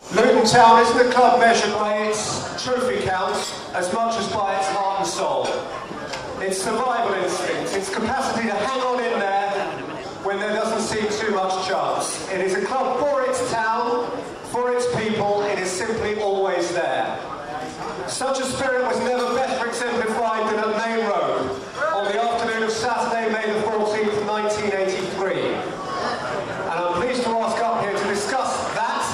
Luton Town isn't a club measured by its trophy count as much as by its heart and soul. Its survival instinct, its capacity to hang on in there when there doesn't seem too much chance. It is a club for its town, for its people. It is simply always there. Such a spirit was never better exemplified than at Main Road on the afternoon of Saturday, May the 14th, 1983. And I'm pleased to ask up here to discuss that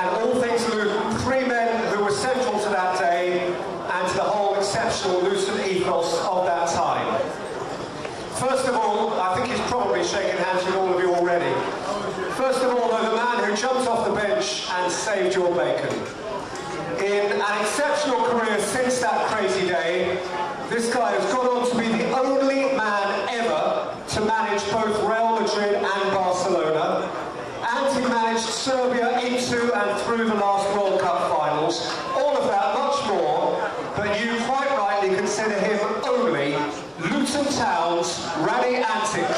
and all things Luton, three men who were central to that day and to the whole exceptional Luton ethos of that time. First of all, I think he's probably shaken hands with all of you already. First of all, though, the man who jumped off the bench and saved your bacon. In an exceptional career since that crazy day, this guy has gone on to be the only man ever to manage both Real Madrid and Barcelona, and he managed Serbia into and through the last World Cup finals. All of that, much more, but you quite rightly consider him only Luton Town's Raddy Antic.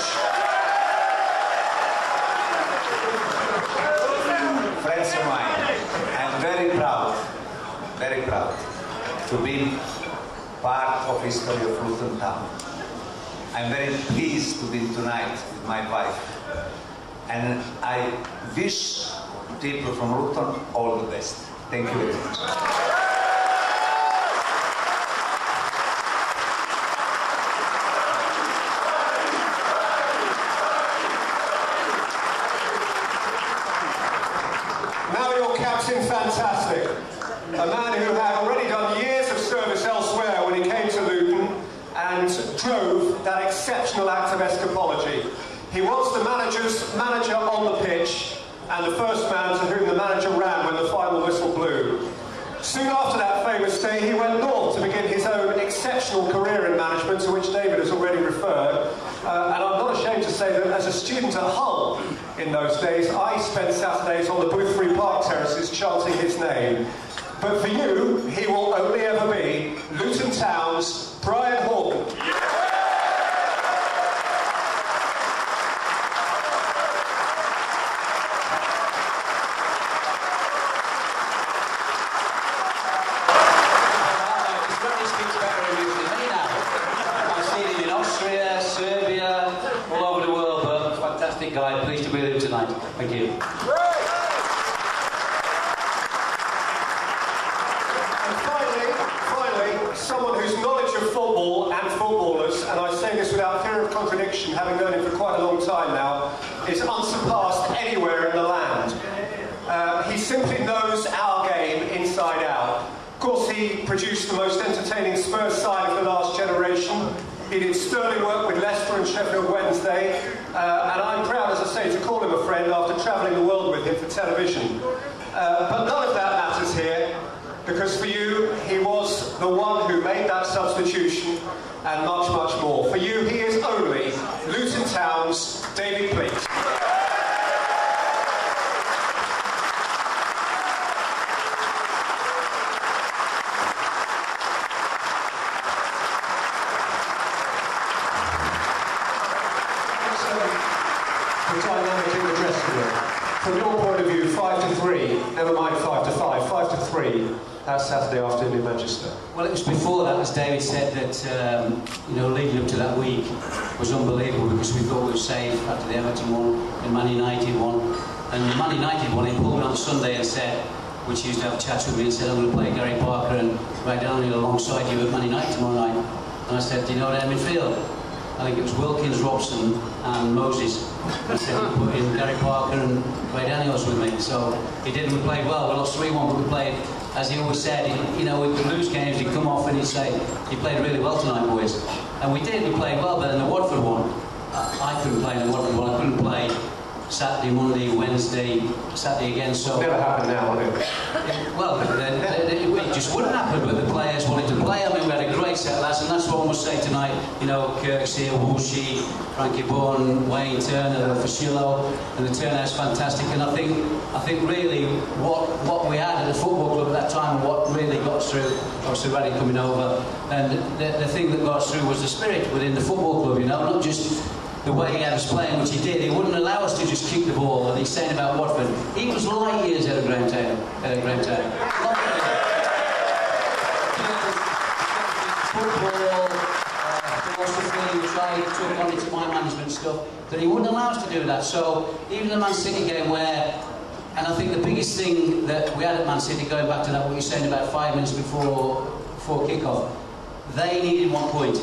Friends of mine, I'm very proud to be part of history of Luton Town. I'm very pleased to be tonight with my wife, and I wish people from Luton all the best. Thank you very much. Now your captain, fantastic. A man who had already done years of service elsewhere when he came to Luton and drove that exceptional act of escapology. He was the manager's manager on the pitch and the first man to whom the manager ran when the final whistle blew. Soon after that famous day, he went north to begin his own exceptional career in management, to which David has already referred. And I'm not ashamed to say that as a student at Hull in those days, I spent Saturdays on the Boothbury Park terraces chanting his name. But for you, he will only ever be Luton Town's Brian Horton. Guy, pleased to be with you tonight. Thank you. And finally, someone whose knowledge of football and footballers, and I say this without fear of contradiction, having known him for quite a long time now, is unsurpassed anywhere in the land. He simply knows our game inside out. Of course, he produced the most entertaining Spurs side of the last generation. He did sterling work with Leicester and Sheffield Wednesday, and I'm proud, as I say, to call him a friend after travelling the world with him for television. But none of that matters here, because for you, he was the one who made that substitution, and much, much more. For you, he is only Luton Town's David Pleat. From your point of view, 5-3, never mind 5-5, 5-3, that Saturday afternoon in Manchester. Well, it was before that, as David said, that leading up to that week was unbelievable, because we thought we were safe after the Everton one and Man United one. And the Man United one, he pulled me on Sunday and said, which he used to have chats with me, and said, I'm going to play Gary Parker and Ray Daniel alongside you at Man United tomorrow night. And I said, do you know what midfield? I think it was Wilkins, Robson and Moses. He said he put in Gary Parker and Ray Daniels with me. So he did, we played well. We lost 3-1, but we played, as he always said, we could lose games, he'd come off and he'd say, you played really well tonight, boys. And we did, we played well, but in the Watford one, I couldn't play in the Watford one, I couldn't play Saturday, Monday, Wednesday, Saturday again, so... Never happened now, would it? Well, it just wouldn't happen, but the players wanted to play. I mean, we had a great set of lads, and that's what I must say tonight. Kirk's here, Woolsey, Frankie Bourne, Wayne Turner, Fusillo, and the turnout's fantastic. And I think really what we had at the football club at that time, and what really got us through, obviously Raddy coming over, and the thing that got us through was the spirit within the football club, not just the way he had us playing, which he did, he wouldn't allow us to just kick the ball. And he's saying about Watford, he was light years out of Graham Taylor. Football, philosophy, which I took on into my management stuff, that he wouldn't allow us to do that. So even the Man City game where, and I think the biggest thing that we had at Man City, going back to that, what you're saying about 5 minutes before kick-off, they needed 1 point.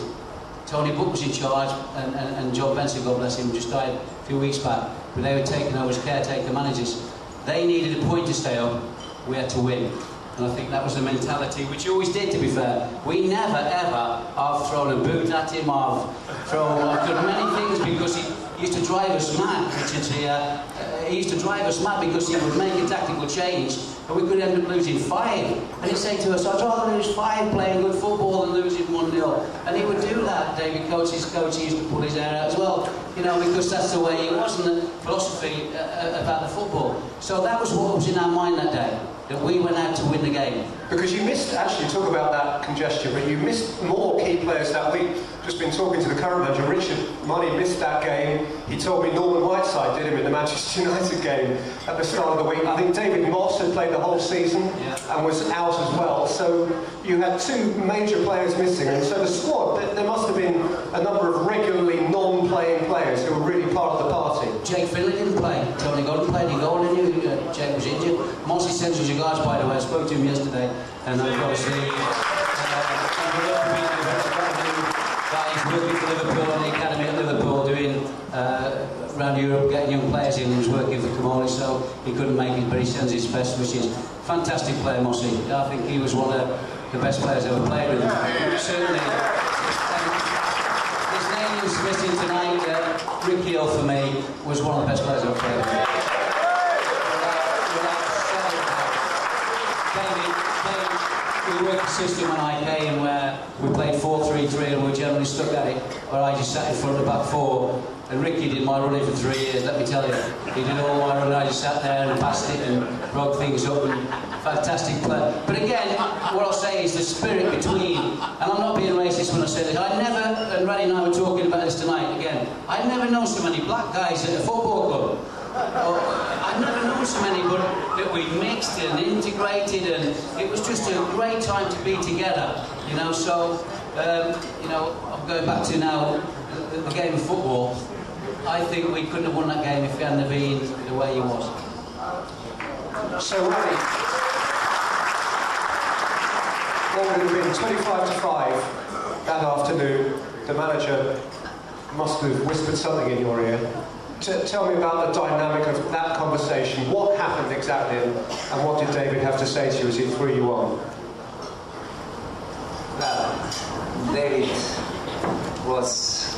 Tony Book was in charge, and John Benson, God bless him, just died a few weeks back, but they were taken over as caretaker managers. They needed a point to stay up, we had to win. And I think that was the mentality, which you always did, to be fair. We never, ever, I've thrown a boot at him, I've done many things, because he used to drive us mad, Richard's here. He used to drive us mad because he would make a tactical change, and we could end up losing 5. And he'd say to us, I'd rather lose 5 playing good football than losing 1-0. And he would do that. David Coates, his coach, he used to pull his hair out as well, you know, because that's the way he was, and the philosophy about the football. So that was what was in our mind that day, that we went out to win the game. Because you missed, actually, talk about that congestion, but you missed more key players that week. Just been talking to the current manager, Richard Money missed that game. He told me Norman Whiteside did him in the Manchester United game at the start of the week. I think David Moss had played the whole season and was out as well. So you had 2 major players missing, and so the squad, there must have been a number of regularly non-playing players who were really part of the party. Jake Finlay didn't play. Tony Godden played. He goal in you. Jake was injured. Mossy sends us regards, by the way. I spoke to him yesterday, and obviously he's working for Liverpool and the academy at Liverpool, doing around Europe, getting young players in. He was working for Kamali, so he couldn't make it, but he sends his best wishes. Fantastic player, Mossy. I think he was one of the best players I've ever played with. Certainly. His name is missing tonight. Ricky Hill, for me, was one of the best players I've played with. We worked the system when I came where we played 4-3-3 and we generally stuck at it, where I just sat in front of the back 4, and Ricky did my running for 3 years, let me tell you. He did all my running, I just sat there and passed it and broke things up, and fantastic player. But again, what I'll say is the spirit between, and I'm not being racist when I say this, I never, and Raddy and I were talking about this tonight again, I'd never known so many black guys at a football club. I've never known so many, but that we mixed and integrated, and it was just a great time to be together, you know. So, you know, I'm going back to now the game of football. I think we couldn't have won that game if it hadn't been the way he was. So, Raddy, what would have been 25-5 that afternoon? The manager must have whispered something in your ear. Tell me about the dynamic of that conversation. What happened exactly, and what did David have to say to you as he threw you on? Well, David was,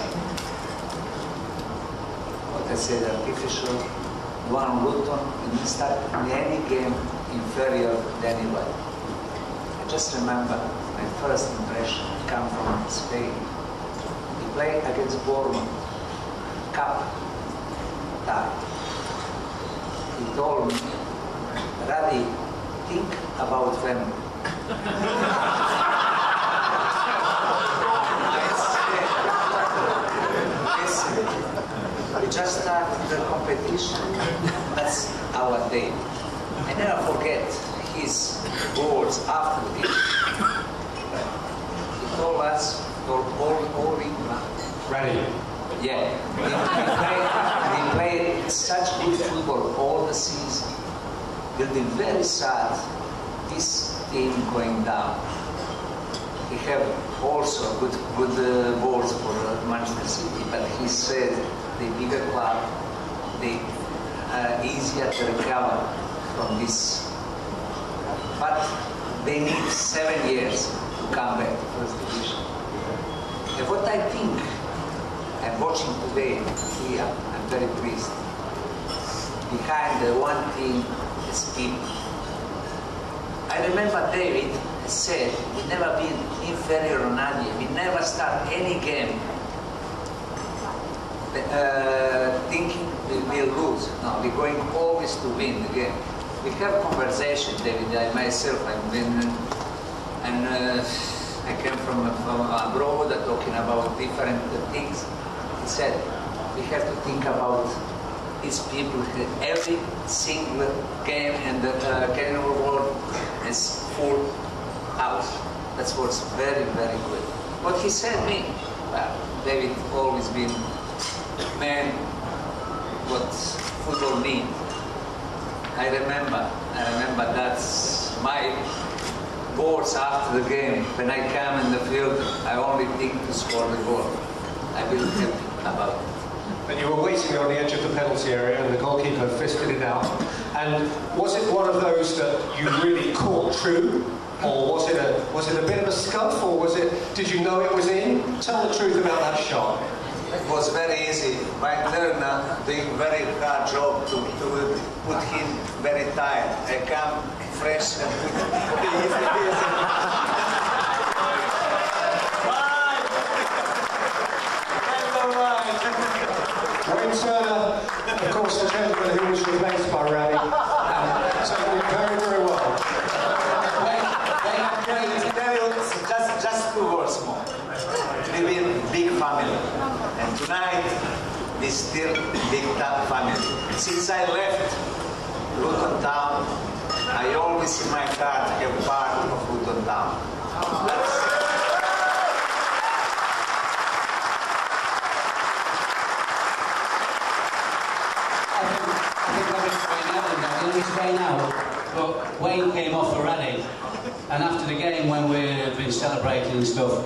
what I said, artificial. One Luton, and he started any game inferior than anybody. I just remember my first impression come from Spain. He played against Bournemouth, Cup. He told me, Raddy, think about family. We just started the competition. That's our day. I never forget his words after the game. He told us, told all England. Raddy. Yeah, he played such good football all the season. We'll be very sad this team going down. He have also good words for Manchester City, but he said the bigger club, they are easier to recover from this. But they need 7 years to come back to first division. And what I think, I'm watching today here, I'm very pleased. Behind the one team is people. I remember David said, we never been inferior on Nadia, we never start any game thinking we will lose. No, we're going always to win the game. We have conversation, David, I myself, I've been, and I came from abroad talking about different things. He said, we have to think about its people. Every single game in the Canadian world is full house. That was very, very good. What he said me, well, David always been man what football means. I remember that's my goals after the game. When I come in the field, I only think to score the goal. I will happy about it. And you were waiting on the edge of the penalty area and the goalkeeper fisted it out. And was it one of those that you really caught true? Or was it a bit of a scuff? Or did you know it was in? Tell the truth about that shot. It was very easy. My learner doing very hard job to put him very tight. I come fresh and put Wayne Turner, of course, the gentleman who was replaced by Raddy, certainly very, very well. Just 2 words more. We've been a big family, and tonight we still big family. Since I left Luton Town, I always in my heart have part of Luton Town. But Wayne came off for Raddy, and after the game when we'd been celebrating and stuff,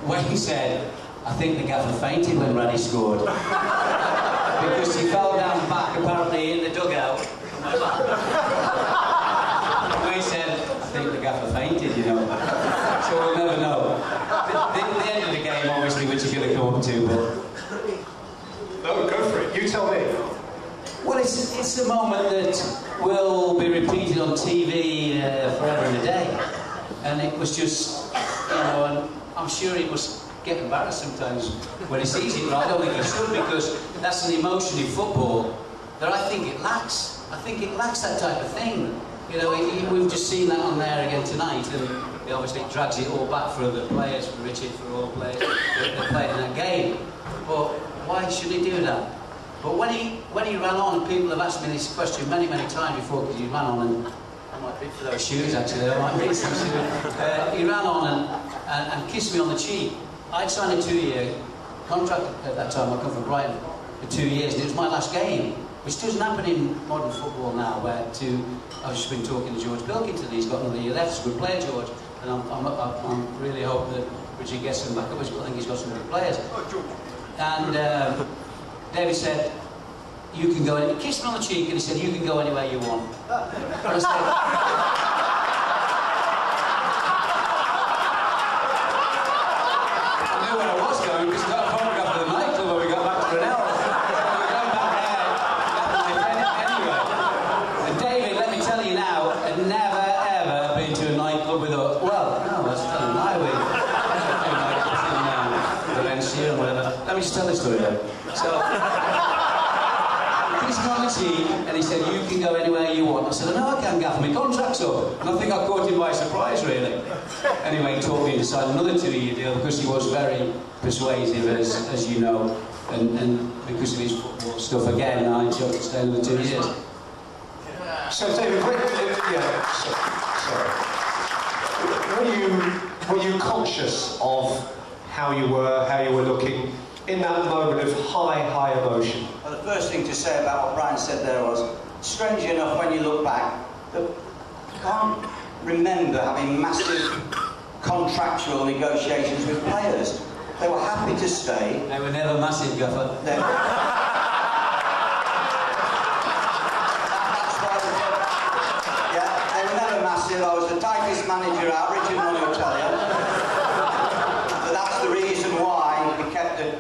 Wayne said, I think the gaffer fainted when Raddy scored. Because he fell down back apparently in the dugout. Wayne said, I think the gaffer fainted, you know. So we'll never know. The end of the game obviously which you're going to come up to, but... No, go for it. You tell me. Well, it's a moment that will be repeated on TV forever and a day. And it was just, you know, and I'm sure he must get embarrassed sometimes when he sees it, but I don't think he should, because that's an emotion in football that I think it lacks. I think it lacks that type of thing. You know, we've just seen that on there again tonight, and it obviously drags it all back for the players, for Richard, for all the players that played in that game. But why should he do that? But when he ran on, and people have asked me this question many, many times before, because he ran on, and I might bid for those shoes actually, I might need some shoes. He ran on and kissed me on the cheek. I'd signed a 2-year contract at that time. I come from Brighton for 2 years, and it was my last game, which doesn't happen in modern football now, where I've just been talking to George Pilkington, he's got another year left, he's a good player, George, and I'm really hoping that Richard gets him back up. I think he's got some good players. And David said, you can go in. He kissed me on the cheek and he said, you can go anywhere you want. And I said, I knew where I was going because I got a photograph of the nightclub when we got back to Brunel. We were going back there anyway. And David, let me tell you now, had never ever been to a nightclub with us. Well, no, I was telling my way. Valencia and whatever. Let me just tell this story then. So, he's on the cheek and he said, you can go anywhere you want. I said, no, I can't, gaffer, my contract's up. And I think I caught him by surprise, really. Anyway, he talked me into signing another 2-year deal because he was very persuasive, as you know, and because of his football stuff. Again, I chose to stay another 2 years. So, David, were you conscious of how you were looking in that moment of high emotion? Well, the first thing to say about what Brian said there was, strange enough when you look back, that I can't remember having massive contractual negotiations with players. They were happy to stay. They were never massive, Gaffer. Yeah, they were never massive. I was the tightest manager out, Richard Money will tell you. But that's the reason why we kept the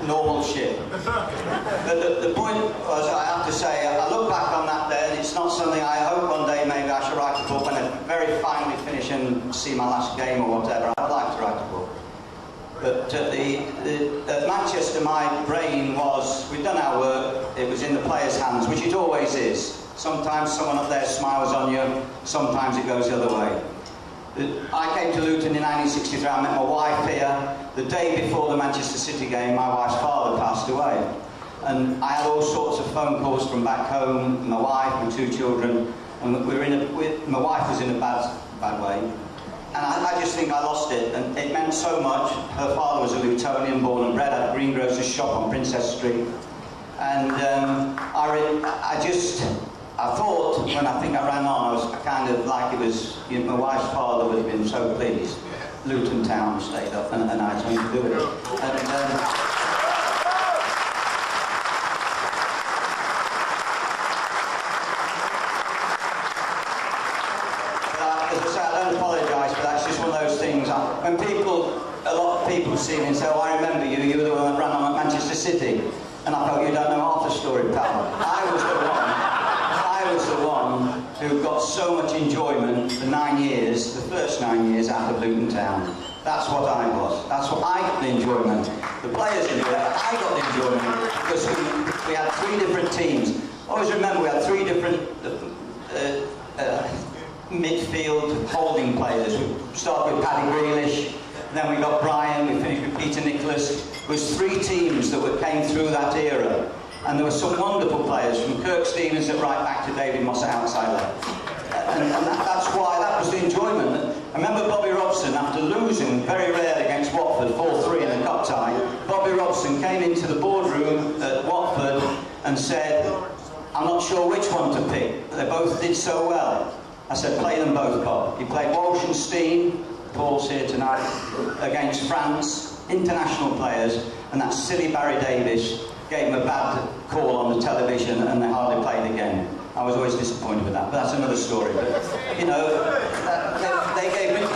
normal ship. But the point was, I have to say, I look back on that day, and it's not something I hope one day maybe I should write a book when I very finally finish and see my last game or whatever. I'd like to write a book. But at Manchester, my brain was, we'd done our work, it was in the players' hands, which it always is. Sometimes someone up there smiles on you, sometimes it goes the other way. I came to Luton in 1963, I met my wife here. The day before the Manchester City game, my wife's father passed away. And I had all sorts of phone calls from back home, my wife, my 2 children, and my wife was in a bad way. And I just think I lost it, and it meant so much. Her father was a Lutonian, born and bred, had a greengrocer's shop on Princess Street. And I thought, when I think I ran on, I was kind of like it was, you know, my wife's father would have been so pleased. Luton Town stayed up, and I had something to do with it. And, when a lot of people see me and say, oh, I remember you, you were the one that ran on at Manchester City. And I thought, you don't know half the story, pal. I was the one who got so much enjoyment for 9 years, the first 9 years out of Luton Town. That's what I was. That's what I got the enjoyment. The players didn't do that. I got the enjoyment because we had 3 different teams. Always remember we had 3 different midfield holding players. We started with Paddy Grealish, then we got Brian, we finished with Peter Nicholas. There was 3 teams that came through that era, and there were some wonderful players, from Kirk Stevens at right back to David Moss at outside left. And that's why that was the enjoyment. I remember Bobby Robson, after losing very rarely against Watford, 4-3 in the cup tie, Bobby Robson came into the boardroom at Watford and said, I'm not sure which one to pick, they both did so well. I said, play them both, Bob. He played Walsh and Steen, Paul's here tonight, against France, international players, and that silly Barry Davies gave him a bad call on the television and they hardly played again. I was always disappointed with that, but that's another story. But, you know, they gave me...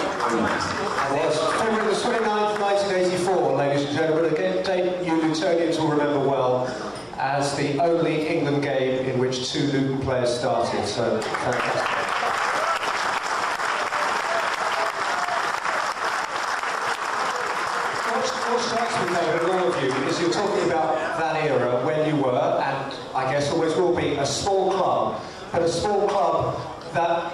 February the 29th, 1984, ladies and gentlemen, a date you Lutonians will remember well as the only England game in which 2 Luton players started, so fantastic. What strikes me, David, and all of you, is you're talking about that era when you were, and I guess always will be, a small club, but a small club that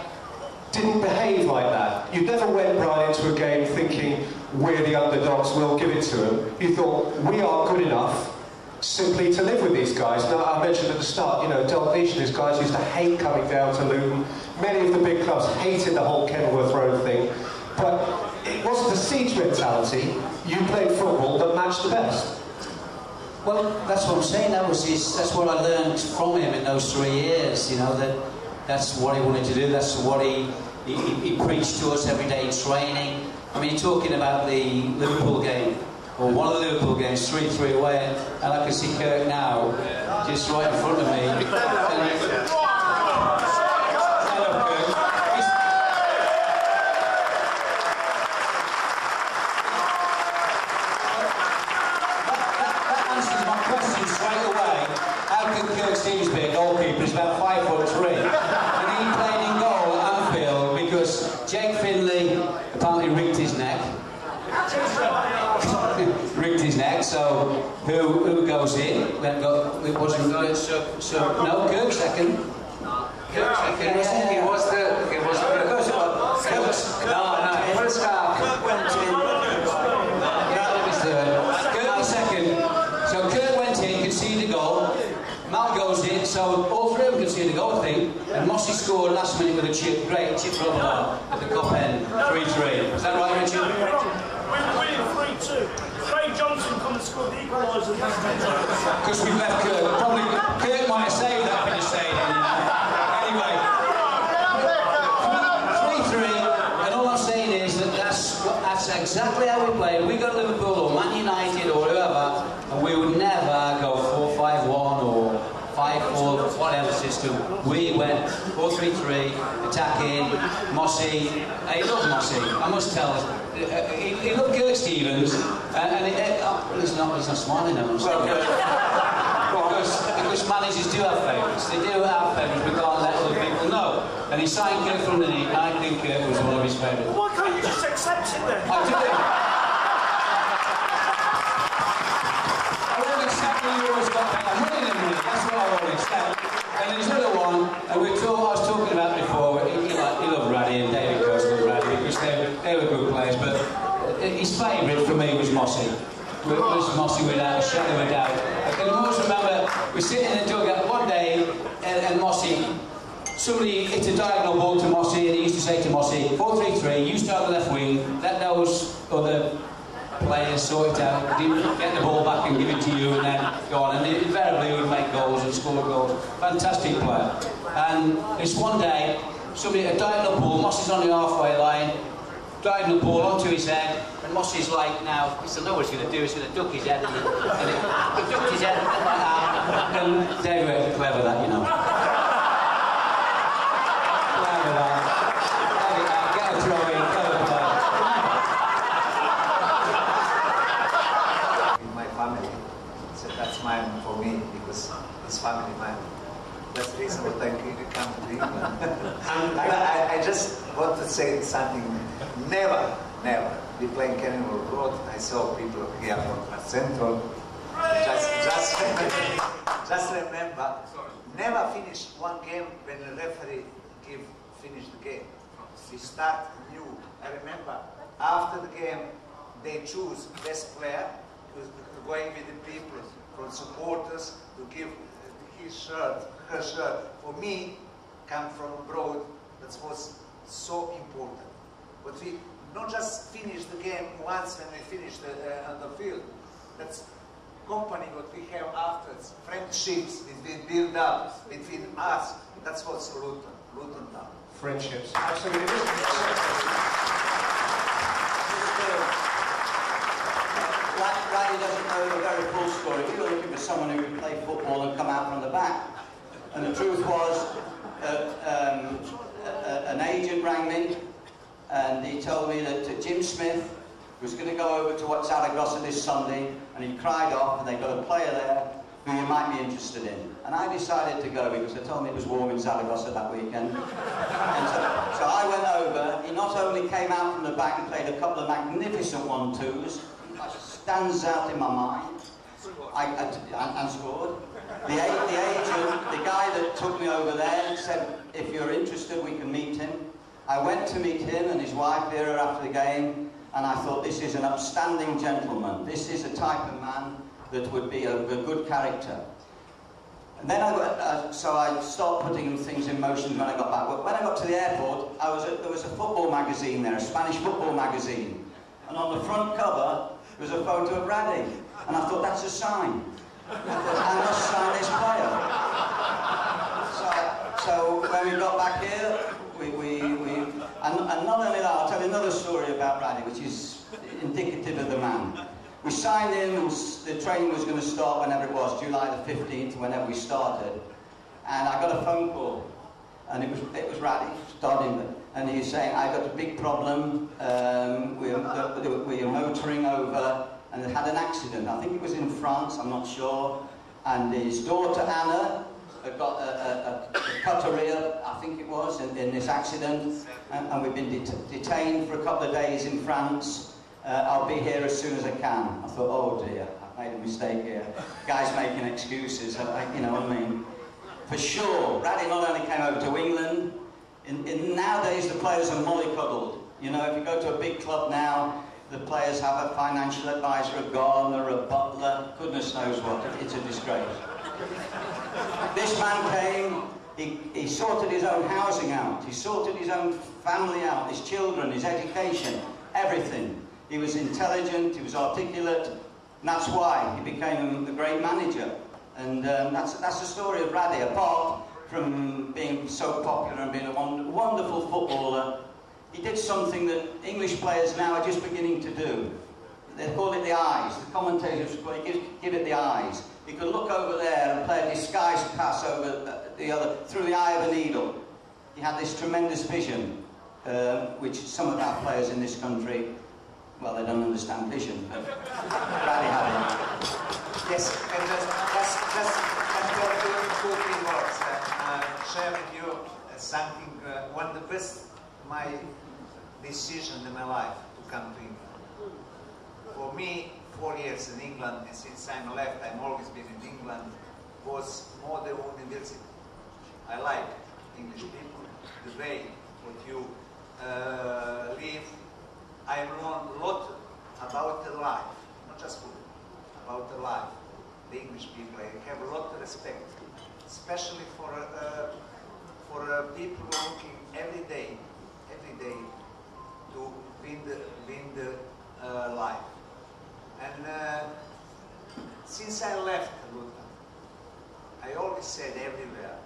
didn't behave like that. You never went right into a game thinking, we're the underdogs, we'll give it to them. You thought, we are good enough simply to live with these guys. Now, I mentioned at the start, you know, Dalglish and his guys used to hate coming down to Luton. Many of the big clubs hated the whole Kenilworth Road thing. But it wasn't a siege mentality. You played football that matched the best. Well, that's what I'm saying. That's what I learned from him in those 3 years. You know, that's what he wanted to do. That's what he preached to us every day in training. I mean, you're talking about the Liverpool game, or one of the Liverpool games, 3-3 away, and I can see Kirk now, just right in front of me. Stevens being a goalkeeper, he's about 5'3", and he played in goal at Anfield because Jake Finley apparently rigged his neck. So who goes in? It wasn't good. So no, Kirk second. Kirk second. He was first half. Kirk went in. Kirk was second. So Kirk went in, conceded the goal. Mal goes in, so all 3 of them can see the goal, I think. And Mossy scored last minute with a chip, great chip rubber at the cup end, 3-3. Is that right, Richard? We're 3-2. Craig Johnson come and scored the equaliser. Because we left Kirk. Probably Kirk might have saved that finish stadium. Anyway, 3-3, and all I'm saying is that's exactly how we played. We got Liverpool or Man United or whoever, and we would never go 4-5-1 or 5-4, whatever system. We went 4-3-3, attacking, Mossy. He loved Mossy, I must tell us. He loved Kirk Stevens, and he's not smiling now. Because managers do have favourites. They do have favourites, we can't let other people know. And he signed Kirk from the knee, and I think Kirk was one of his favourites. Why can't you just accept it then? I do. I won't accept that you always got better money than me. That's what I won't accept. And there's another one, and I was talking about before, he loved Raddy, and David Coast loved Raddy, because they were good players, but his favourite for me it was Mossy. It was Mossy without a shadow of a doubt. I can almost remember we sitting in the dugout one day and Mossy, somebody hit a diagonal ball to Mossy and he used to say to Mossy, 4-3-3, you start the left wing, let those other players sort it out, get the ball back and give it to you and then go on. And invariably he would make goals and score goals. Fantastic player. And this one day, somebody hit a diagonal ball, Mossy's on the halfway line, diagonal ball onto his head, and Mossy's like, now, he still know what he's going to do, he's going to duck his head, and he ducked his head like that, and David, clever that, you know. Clever that. Get a throw in, clever player. In my family, so that's mine for me, because it's family mine. That's the reason why I come to England. I just want to say something. Never be playing Cannon Road. I saw people here from Central. Just remember, never finish one game when the referee finish the game. We start new. I remember after the game, they choose best player, going with the people, from supporters to give his shirt, her shirt. For me, come from abroad, that was so important. But we not just finish the game once when we finish on the field. That's company what we have after, friendships between build up between us. That's what's Luton Town. Friendships, absolutely. Raddy doesn't know the very full story. We were looking for someone who would play football and come out from the back. And the truth was, an agent rang me and he told me that Jim Smith was going to go over to Zaragoza this Sunday, and he cried off, and they got a player there who you might be interested in. And I decided to go because they told me it was warm in Zaragoza that weekend. And so I went over. He not only came out from the back and played a couple of magnificent 1-2s, stands out in my mind, and scored. The agent, the guy that took me over there, said, if you're interested, we can meet him. I went to meet him and his wife Vera after the game, and I thought, this is an upstanding gentleman. This is a type of man that would be a good character. And then so I started putting things in motion when I got back. When I got to the airport, there was a football magazine there, a Spanish football magazine. And on the front cover, there was a photo of Raddy. And I thought, that's a sign. I thought, I must sign this player. So when we got back here, and not only that, I'll tell you another story about Raddy, which is indicative of the man. We signed him, and the training was going to start whenever it was, July the 15th, whenever we started. And I got a phone call, and it was Raddy, starting, and he was saying, I got a big problem, we were motoring over, and they had an accident. I think it was in France, I'm not sure. And his daughter Anna got a cut her ear, I think it was, in this accident. And we've been detained for a couple of days in France. I'll be here as soon as I can. I thought, oh dear, I've made a mistake here. Guy's making excuses, you know what I mean? For sure, Raddy not only came over to England, nowadays the players are mollycoddled. You know, if you go to a big club now, the players have a financial advisor, a gardener, a butler, goodness knows what. It's a disgrace. This man came, he sorted his own housing out, he sorted his own family out, his children, his education, everything. He was intelligent, he was articulate, and that's why he became a great manager. And that's the story of Raddy. Apart from being so popular and being a wonderful footballer, he did something that English players now are just beginning to do. They call it the eyes. The commentators give it the eyes. He could look over there and play a disguised pass over through the eye of a needle. He had this tremendous vision, which some of our players in this country, well, they don't understand vision, but Raddy had it. Yes, and just two words. Share with you something, one of the best, my decision in my life to come to England. For me, 4 years in England, and since I'm left, I've always been in England, was modern university. I like English people, the way what you live. I learned a lot about the life, not just food, about the life. The English people, I have a lot of respect, especially for people working every day to win the life. And since I left Luton, I always said everywhere,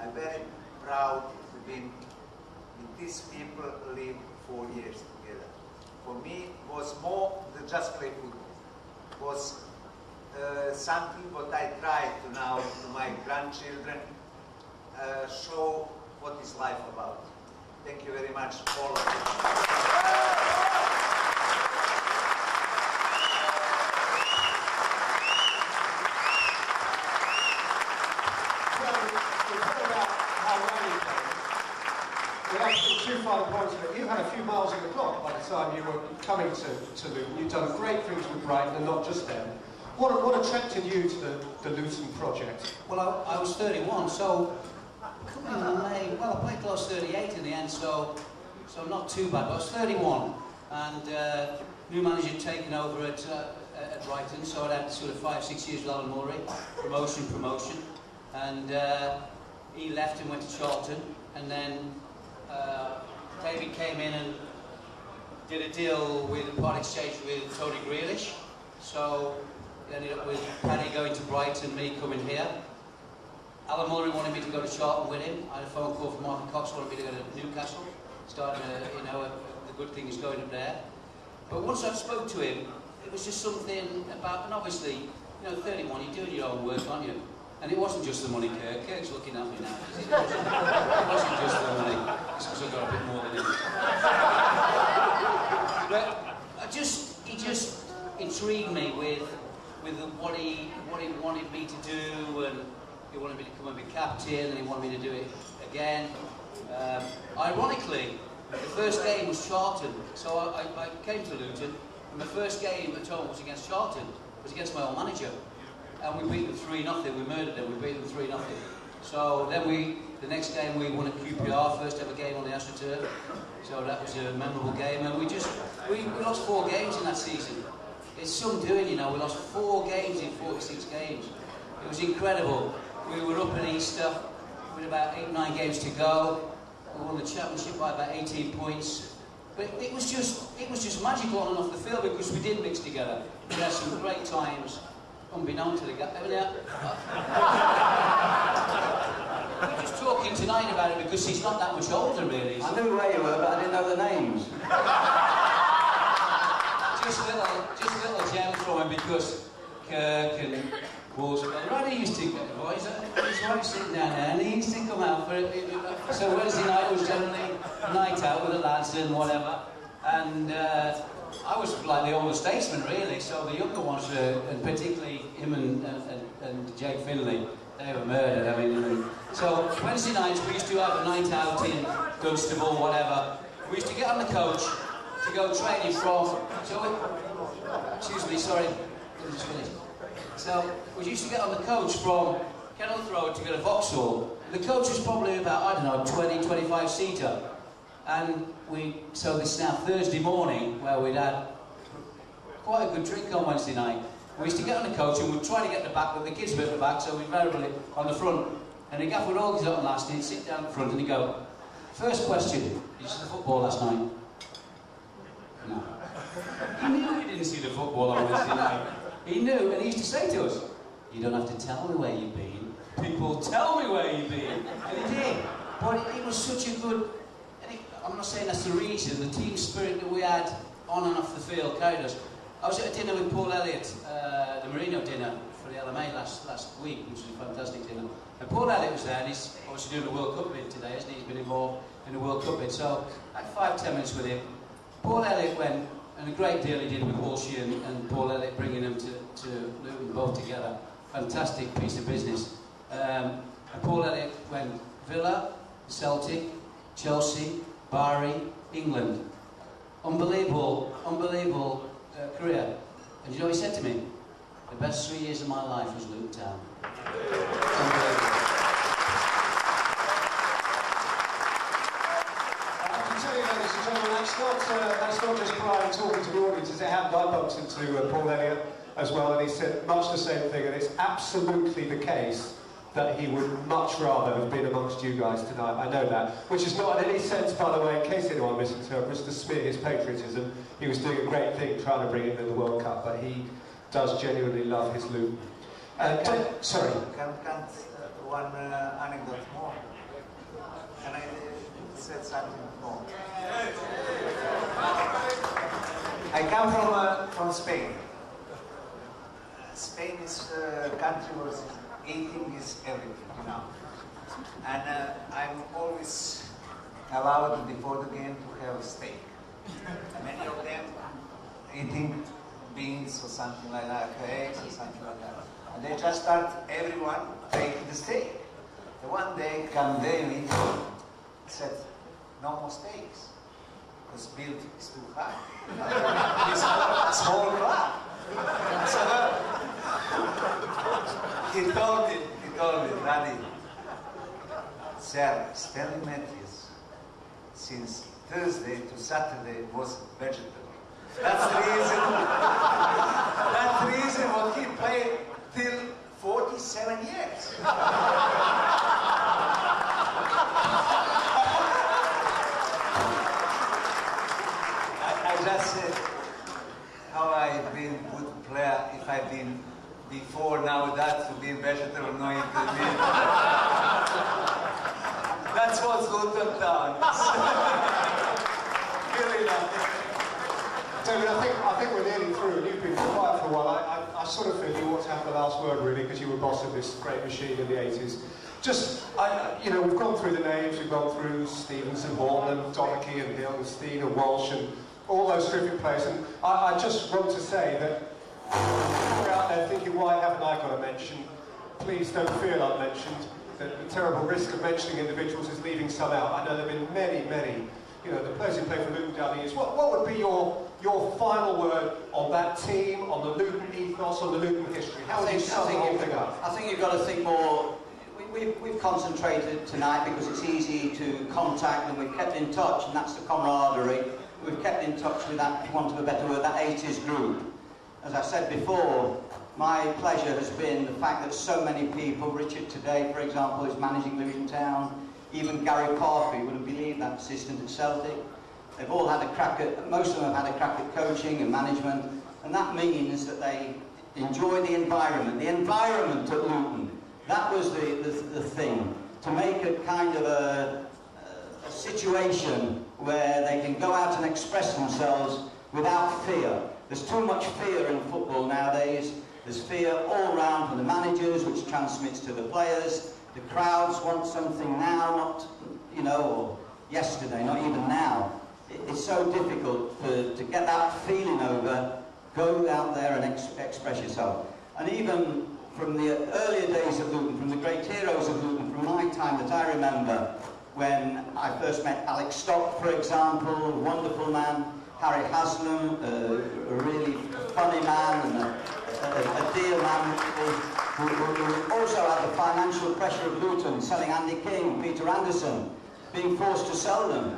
I'm very proud to be with these people live 4 years together. For me, it was more than just play football. It was something what I try to now to my grandchildren show what is life about. Thank you very much, all of you. Two final points of it. You had a few miles on the clock by the time you were coming to Luton. You've done great things with Brighton, and not just them. What attracted you to the Luton project? Well, I was 31, so coming in May, well, I played till I was 38 in the end, so not too bad. But I was 31, and new manager had taken over at Brighton, so I'd had sort of 5-6 years with Alan Murray, promotion, and he left and went to Charlton, and then David came in and did a deal with a part exchange with Tony Grealish, so he ended up with Paddy going to Brighton, me coming here. Alan Murray wanted me to go to Charlton with him. I had a phone call from Martin Cox, wanted me to go to Newcastle, starting the good things going up there. But once I spoke to him, it was just something about, and obviously, 31, you're doing your own work, aren't you? And it wasn't just the money, Kirk. Kirk's looking at me now. It wasn't just the money. It's because I've got a bit more than him. But he just intrigued me with what he wanted me to do, and he wanted me to come and be captain, and he wanted me to do it again. Ironically, the first game was Charlton, so I came to Luton, and the first game at home was against Charlton. It was against my old manager. And we beat them 3-0, we murdered them, we beat them 3-0. So then the next game we won at QPR, first ever game on the AstroTurf. So that was a memorable game, and we lost 4 games in that season. It's some doing, we lost 4 games in 46 games. It was incredible. We were up at Easter with about 8-9 games to go. We won the championship by about 18 points. But it was just magical on and off the field because we did mix together. We had some great times. Unbeknown to the guy. We're just talking tonight about it because he's not that much older, really. I knew where you were, but I didn't know the names. just little gems from him because Kirk and Wolves. Raddy used to get the boys. His wife sitting down there, and he used to come out for it. So Wednesday night was generally a night out with the lads and whatever. And I was like the older statesman, really, so the younger ones, and particularly him and Jake Finley, they were murdered. I mean, so Wednesday nights we used to have a night out in Dunstable, whatever. We used to get on the coach to go training from. Excuse me, sorry, let me just finish. So we used to get on the coach from Kenneth Road to go to Vauxhall. The coach was probably about, 20, 25 seater. And so this is now Thursday morning, where we'd had quite a good drink on Wednesday night. We used to get on the coach and we'd try to get the back, but the kids were at the back, so we'd invariably on the front. And the gaffer would always get on last, and he'd sit down at the front and he'd go, "First question, did you see the football last night?" No. He knew we didn't see the football on Wednesday night. He knew, and he used to say to us, "You don't have to tell me where you've been. People tell me where you've been." And he did. But it was such a good... I'm not saying that's the reason, the team spirit that we had on and off the field carried us. I was at a dinner with Paul Elliott, the Merino dinner for the LMA last week, which was a fantastic dinner. And Paul Elliott was there, and he's obviously doing the World Cup bid today, isn't he? He's been involved in the World Cup bid. So I had 5-10 minutes with him. Paul Elliott went, and a great deal he did with Walshy and Paul Elliott, bringing them to Luton both together. Fantastic piece of business. And Paul Elliott went Villa, Celtic, Chelsea, Barry, England. Unbelievable career. And you know what he said to me? The best 3 years of my life was Luton Town. I can tell you, ladies and gentlemen, that's not just Brian talking to the audience, as it happened. I bumped into Paul Elliott as well, and he said much the same thing, and it's absolutely the case that he would much rather have been amongst you guys tonight. I know that, which is not in any sense, by the way, in case anyone misinterprets, to smear his patriotism. He was doing a great thing trying to bring him in the World Cup, but he does genuinely love his Luton. Sorry. Can one anecdote more? Can I say something more? I come from Spain. Spain is a country where eating is everything, you know. And I'm always allowed before the game to have steak. Many of them eating beans or something like that, eggs or something like that. And they just start, everyone, taking the steak. The one day, come David, said, no more steaks, because bill is too high. It's a small club. So, he told me, Raddy, sir, Stanley Matthews, since Thursday to Saturday was vegetable. That's the reason why he played till 47 years. I just said how I've been a good player if I've been before now that to be vegetable, no intermediate. That's what's Luton Town. Really lovely. David, I think we're nearly through, and you've been quiet for a while. I sort of feel you ought to have the last word, really, because you were boss of this great machine in the 80s. Just, you know, we've gone through the names, we've gone through Stevenson, Horton, and Donachie, and Hill, and Steen, and Walsh, and all those terrific players. And I just want to say that if you're out there thinking, why haven't I got a mention? Please don't feel unmentioned. The terrible risk of mentioning individuals is leaving some out. I know there have been many, you know, the players who play for Luton down the years. What would be your final word on that team, on the Luton ethos, on the Luton history? How would you sum the whole thing up? I think you've got to think more. We've concentrated tonight because it's easy to contact, and we've kept in touch, and that's the camaraderie. We've kept in touch with that, for want of a better word, that 80s group. As I said before, my pleasure has been the fact that so many people, Richard today, for example, is managing Luton Town, even Gary Parker, you wouldn't believe that, assistant at Celtic. They've all had a crack at, most of them have had a crack at coaching and management, and that means that they enjoy the environment. The environment at Luton, that was the thing, to make a kind of a situation where they can go out and express themselves without fear. There's too much fear in football nowadays. There's fear all round from the managers, which transmits to the players. The crowds want something now, not, you know, or yesterday, not even now. It's so difficult to get that feeling over. Go out there and express yourself. And even from the earlier days of Luton, from the great heroes of Luton, from my time that I remember, when I first met Alex Stock, for example, a wonderful man, Harry Haslam, a really funny man, and a dear man who also had the financial pressure of Luton, selling Andy King, Peter Anderson, being forced to sell them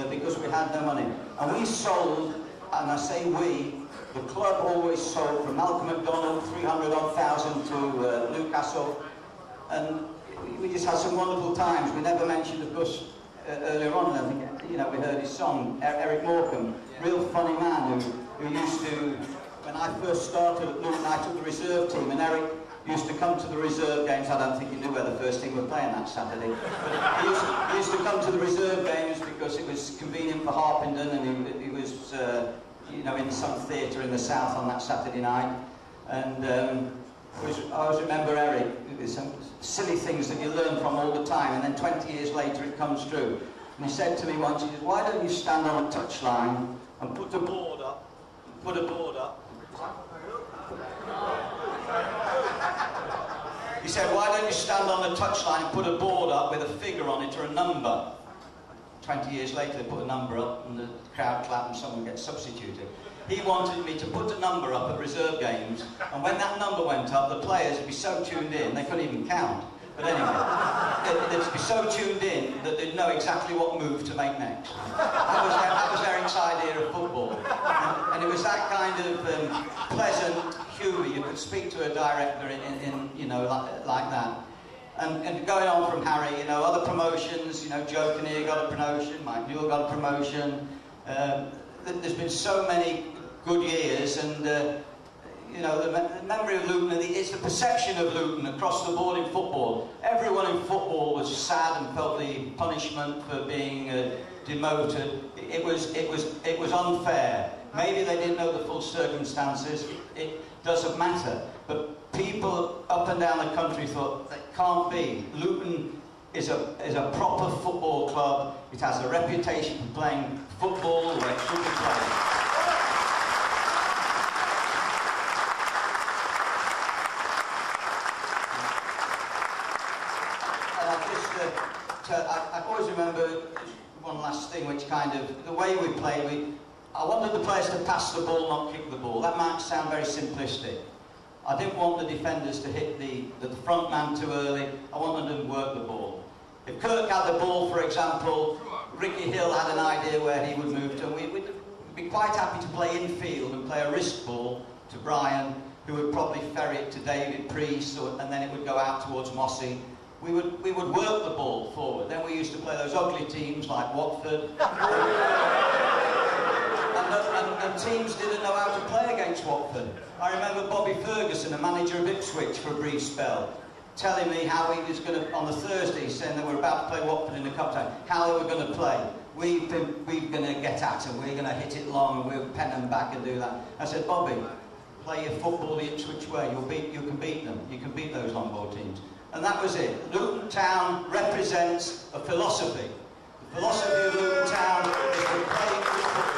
because we had no money. And we sold, and I say we, the club always sold from Malcolm MacDonald, 300,000 to Newcastle, and we just had some wonderful times. We never mentioned, of course, earlier on, I think, you know, we heard his song, Eric Morecambe, real funny man who used to, when I first started at Luton, I took the reserve team, and Eric used to come to the reserve games. I don't think he knew where the first team were playing that Saturday. But he used to come to the reserve games because it was convenient for Harpenden, and he was, you know, in some theatre in the south on that Saturday night. And I always remember Eric, there's some silly things that you learn from all the time, and then 20 years later it comes true. And he said to me once, he said, why don't you stand on a touchline and put a board up, He said, why don't you stand on a touchline and put a board up with a figure on it or a number? 20 years later they put a number up and the crowd clapped and someone gets substituted. He wanted me to put a number up at reserve games, and when that number went up, the players would be so tuned in they couldn't even count. But anyway, they'd be so tuned in that they'd know exactly what move to make next. That was their idea of football. And it was that kind of pleasant humour. You could speak to a director in you know, like that. And going on from Harry, you know, other promotions, you know, Joe Kinnear got a promotion, Mike Newell got a promotion. There's been so many good years, and you know, the memory of Luton, it's the perception of Luton across the board in football. Everyone in football was sad and felt the punishment for being demoted. It was unfair. Maybe they didn't know the full circumstances. It doesn't matter. But people up and down the country thought, that can't be. Luton is a proper football club. It has a reputation for playing football where it should be played. And I always remember one last thing, which kind of, the way we played, I wanted the players to pass the ball, not kick the ball. That might sound very simplistic. I didn't want the defenders to hit the front man too early. I wanted them to work the ball. If Kirk had the ball, for example, Ricky Hill had an idea where he would move to, and we'd be quite happy to play infield and play a wrist ball to Brian, who would probably ferry it to David Priest, and then it would go out towards Mossy. We would work the ball forward. Then we used to play those ugly teams like Watford. And teams didn't know how to play against Watford. I remember Bobby Ferguson, the manager of Ipswich for a brief spell, telling me how he was going to, on the Thursday, saying that we're about to play Watford in the cup time, how they were going to play. We're going to get at them, we're going to hit it long, and we'll pen them back and do that. I said, Bobby, play your football the Ipswich way, you can beat them, you can beat those long ball teams. And that was it. Luton Town represents a philosophy. The philosophy of Luton Town is to play football.